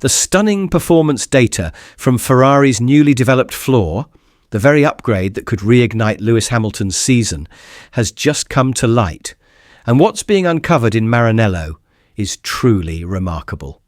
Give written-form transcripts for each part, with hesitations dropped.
The stunning performance data from Ferrari's newly developed floor, the very upgrade that could reignite Lewis Hamilton's season, has just come to light, and what's being uncovered in Maranello is truly remarkable.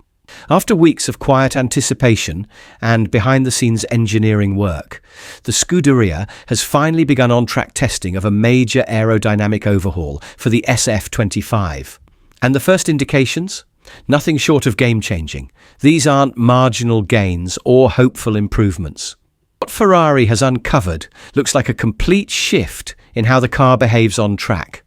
After weeks of quiet anticipation and behind-the-scenes engineering work, the Scuderia has finally begun on-track testing of a major aerodynamic overhaul for the SF-25. And the first indications? Nothing short of game-changing. These aren't marginal gains or hopeful improvements. What Ferrari has uncovered looks like a complete shift in how the car behaves on track.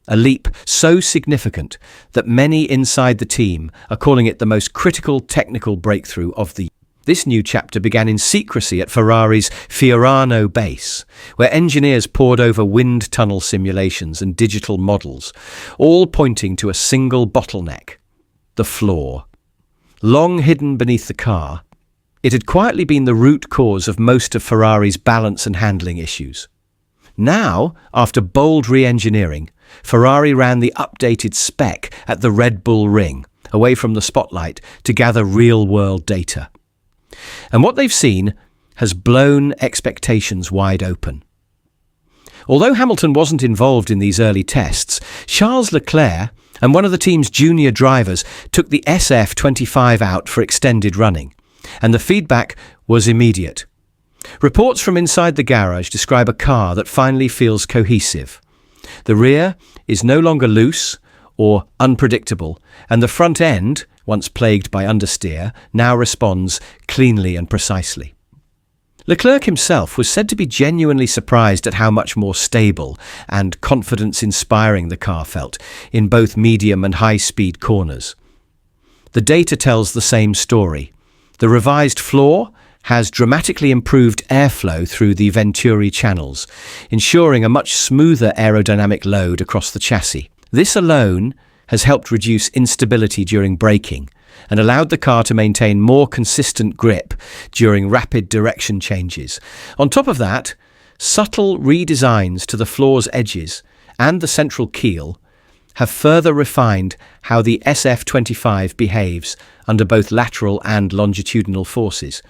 A leap so significant that many inside the team are calling it the most critical technical breakthrough of the year. This new chapter began in secrecy at Ferrari's Fiorano base, where engineers pored over wind tunnel simulations and digital models, all pointing to a single bottleneck: the floor. Long hidden beneath the car, it had quietly been the root cause of most of Ferrari's balance and handling issues. Now, after bold re-engineering, Ferrari ran the updated spec at the Red Bull Ring, away from the spotlight, to gather real-world data. And what they've seen has blown expectations wide open. Although Hamilton wasn't involved in these early tests, Charles Leclerc and one of the team's junior drivers took the SF-25 out for extended running, and the feedback was immediate. Reports from inside the garage describe a car that finally feels cohesive. The rear is no longer loose or unpredictable, and the front end, once plagued by understeer, now responds cleanly and precisely. Leclerc himself was said to be genuinely surprised at how much more stable and confidence-inspiring the car felt in both medium and high-speed corners. The data tells the same story. The revised floor has dramatically improved airflow through the Venturi channels, ensuring a much smoother aerodynamic load across the chassis. This alone has helped reduce instability during braking and allowed the car to maintain more consistent grip during rapid direction changes. On top of that, subtle redesigns to the floor's edges and the central keel have further refined how the SF-25 behaves under both lateral and longitudinal forces.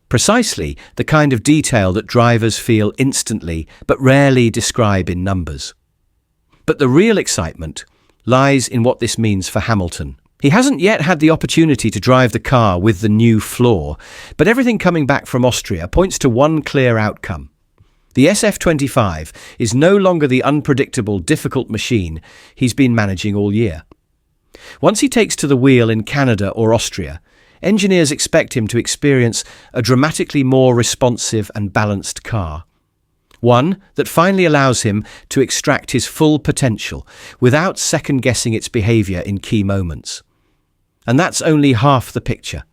Precisely the kind of detail that drivers feel instantly but rarely describe in numbers. But the real excitement lies in what this means for Hamilton. He hasn't yet had the opportunity to drive the car with the new floor, but everything coming back from Austria points to one clear outcome. The SF-25 is no longer the unpredictable, difficult machine he's been managing all year. Once he takes to the wheel in Canada or Austria, engineers expect him to experience a dramatically more responsive and balanced car. One that finally allows him to extract his full potential without second-guessing its behaviour in key moments. And that's only half the picture.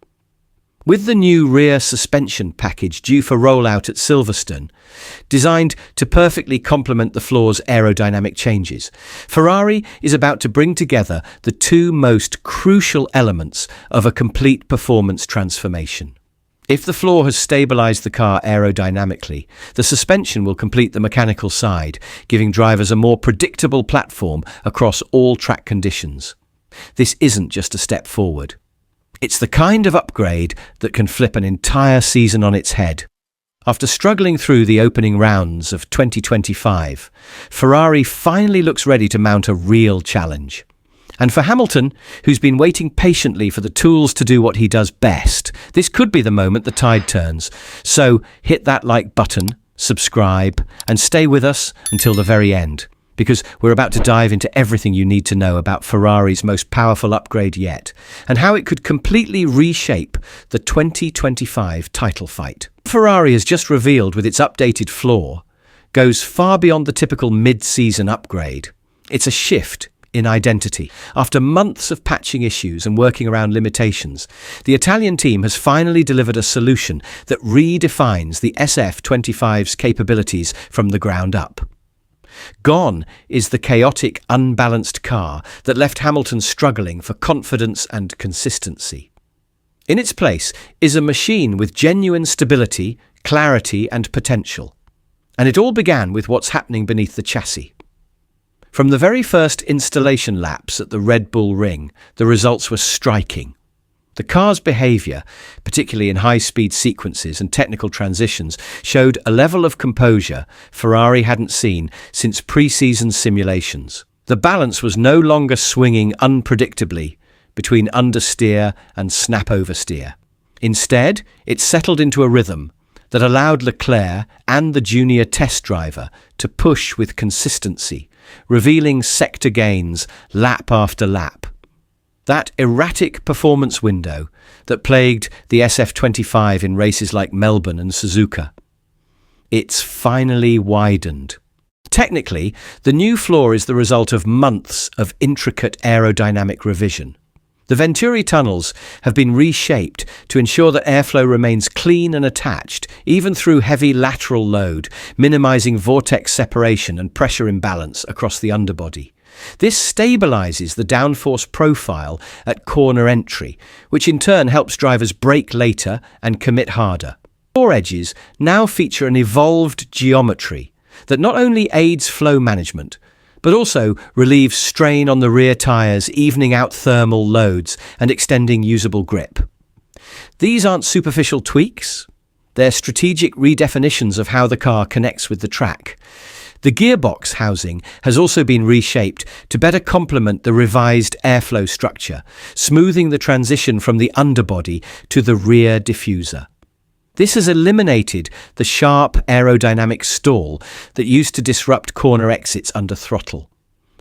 With the new rear suspension package due for rollout at Silverstone, designed to perfectly complement the floor's aerodynamic changes, Ferrari is about to bring together the two most crucial elements of a complete performance transformation. If the floor has stabilized the car aerodynamically, the suspension will complete the mechanical side, giving drivers a more predictable platform across all track conditions. This isn't just a step forward. It's the kind of upgrade that can flip an entire season on its head. After struggling through the opening rounds of 2025, Ferrari finally looks ready to mount a real challenge. And for Hamilton, who's been waiting patiently for the tools to do what he does best, this could be the moment the tide turns. So hit that like button, subscribe, and stay with us until the very end, because we're about to dive into everything you need to know about Ferrari's most powerful upgrade yet, and how it could completely reshape the 2025 title fight. Ferrari has just revealed with its updated floor goes far beyond the typical mid-season upgrade. It's a shift in identity. After months of patching issues and working around limitations, the Italian team has finally delivered a solution that redefines the SF-25's capabilities from the ground up. Gone is the chaotic, unbalanced car that left Hamilton struggling for confidence and consistency. In its place is a machine with genuine stability, clarity, and potential. And it all began with what's happening beneath the chassis. From the very first installation laps at the Red Bull Ring, the results were striking. The car's behaviour, particularly in high-speed sequences and technical transitions, showed a level of composure Ferrari hadn't seen since pre-season simulations. The balance was no longer swinging unpredictably between understeer and snap-oversteer. Instead, it settled into a rhythm that allowed Leclerc and the junior test driver to push with consistency, revealing sector gains lap after lap. That erratic performance window that plagued the SF-25 in races like Melbourne and Suzuka. It's finally widened. Technically, the new floor is the result of months of intricate aerodynamic revision. The Venturi tunnels have been reshaped to ensure that airflow remains clean and attached, even through heavy lateral load, minimizing vortex separation and pressure imbalance across the underbody. This stabilizes the downforce profile at corner entry, which in turn helps drivers brake later and commit harder. Floor edges now feature an evolved geometry that not only aids flow management, but also relieves strain on the rear tyres, evening out thermal loads and extending usable grip. These aren't superficial tweaks, they're strategic redefinitions of how the car connects with the track. The gearbox housing has also been reshaped to better complement the revised airflow structure, smoothing the transition from the underbody to the rear diffuser. This has eliminated the sharp aerodynamic stall that used to disrupt corner exits under throttle.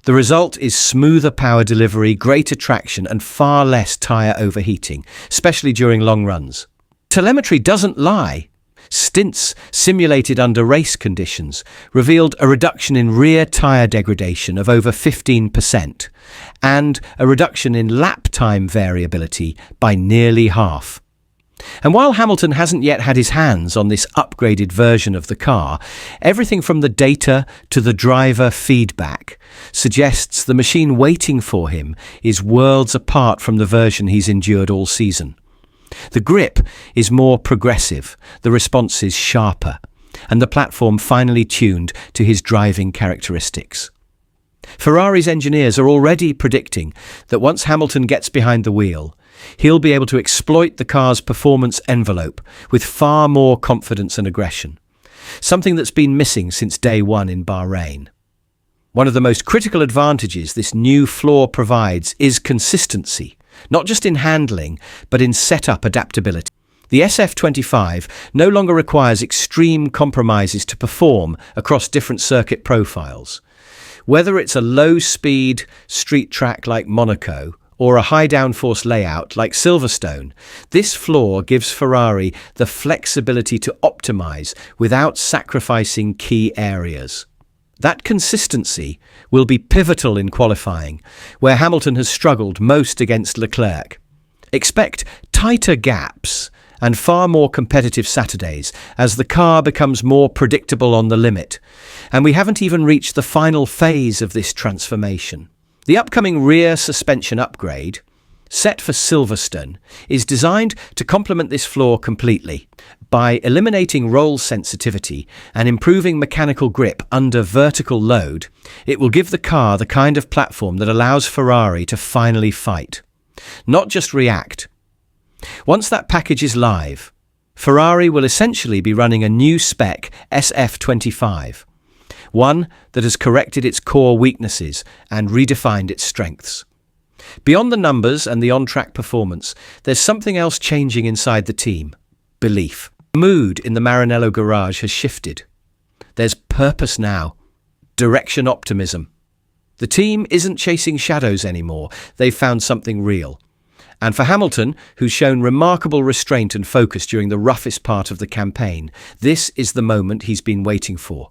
The result is smoother power delivery, greater traction, and far less tyre overheating, especially during long runs. Telemetry doesn't lie. Stints simulated under race conditions revealed a reduction in rear tyre degradation of over 15% and a reduction in lap time variability by nearly half. And while Hamilton hasn't yet had his hands on this upgraded version of the car, everything from the data to the driver feedback suggests the machine waiting for him is worlds apart from the version he's endured all season. The grip is more progressive, the response is sharper, and the platform finally tuned to his driving characteristics. Ferrari's engineers are already predicting that once Hamilton gets behind the wheel, he'll be able to exploit the car's performance envelope with far more confidence and aggression, something that's been missing since day one in Bahrain. One of the most critical advantages this new floor provides is consistency, not just in handling, but in setup adaptability. The SF-25 no longer requires extreme compromises to perform across different circuit profiles. Whether it's a low-speed street track like Monaco or a high downforce layout like Silverstone, this floor gives Ferrari the flexibility to optimize without sacrificing key areas. That consistency will be pivotal in qualifying, where Hamilton has struggled most against Leclerc. Expect tighter gaps and far more competitive Saturdays as the car becomes more predictable on the limit. And we haven't even reached the final phase of this transformation. The upcoming rear suspension upgrade, set for Silverstone, is designed to complement this floor completely. By eliminating roll sensitivity and improving mechanical grip under vertical load, it will give the car the kind of platform that allows Ferrari to finally fight, not just react. Once that package is live, Ferrari will essentially be running a new spec SF-25, one that has corrected its core weaknesses and redefined its strengths. Beyond the numbers and the on-track performance, there's something else changing inside the team: belief. The mood in the Maranello garage has shifted. There's purpose now, direction, optimism. The team isn't chasing shadows anymore, they've found something real. And for Hamilton, who's shown remarkable restraint and focus during the roughest part of the campaign, this is the moment he's been waiting for.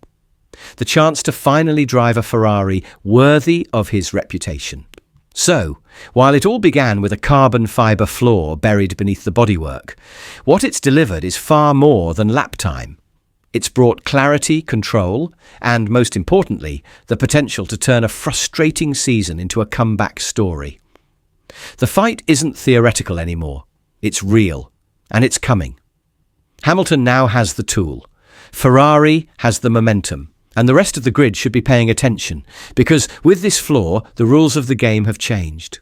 The chance to finally drive a Ferrari worthy of his reputation. So, while it all began with a carbon fibre floor buried beneath the bodywork, what it's delivered is far more than lap time. It's brought clarity, control, and, most importantly, the potential to turn a frustrating season into a comeback story. The fight isn't theoretical anymore. It's real, and it's coming. Hamilton now has the tool. Ferrari has the momentum. And the rest of the grid should be paying attention, because with this floor, the rules of the game have changed.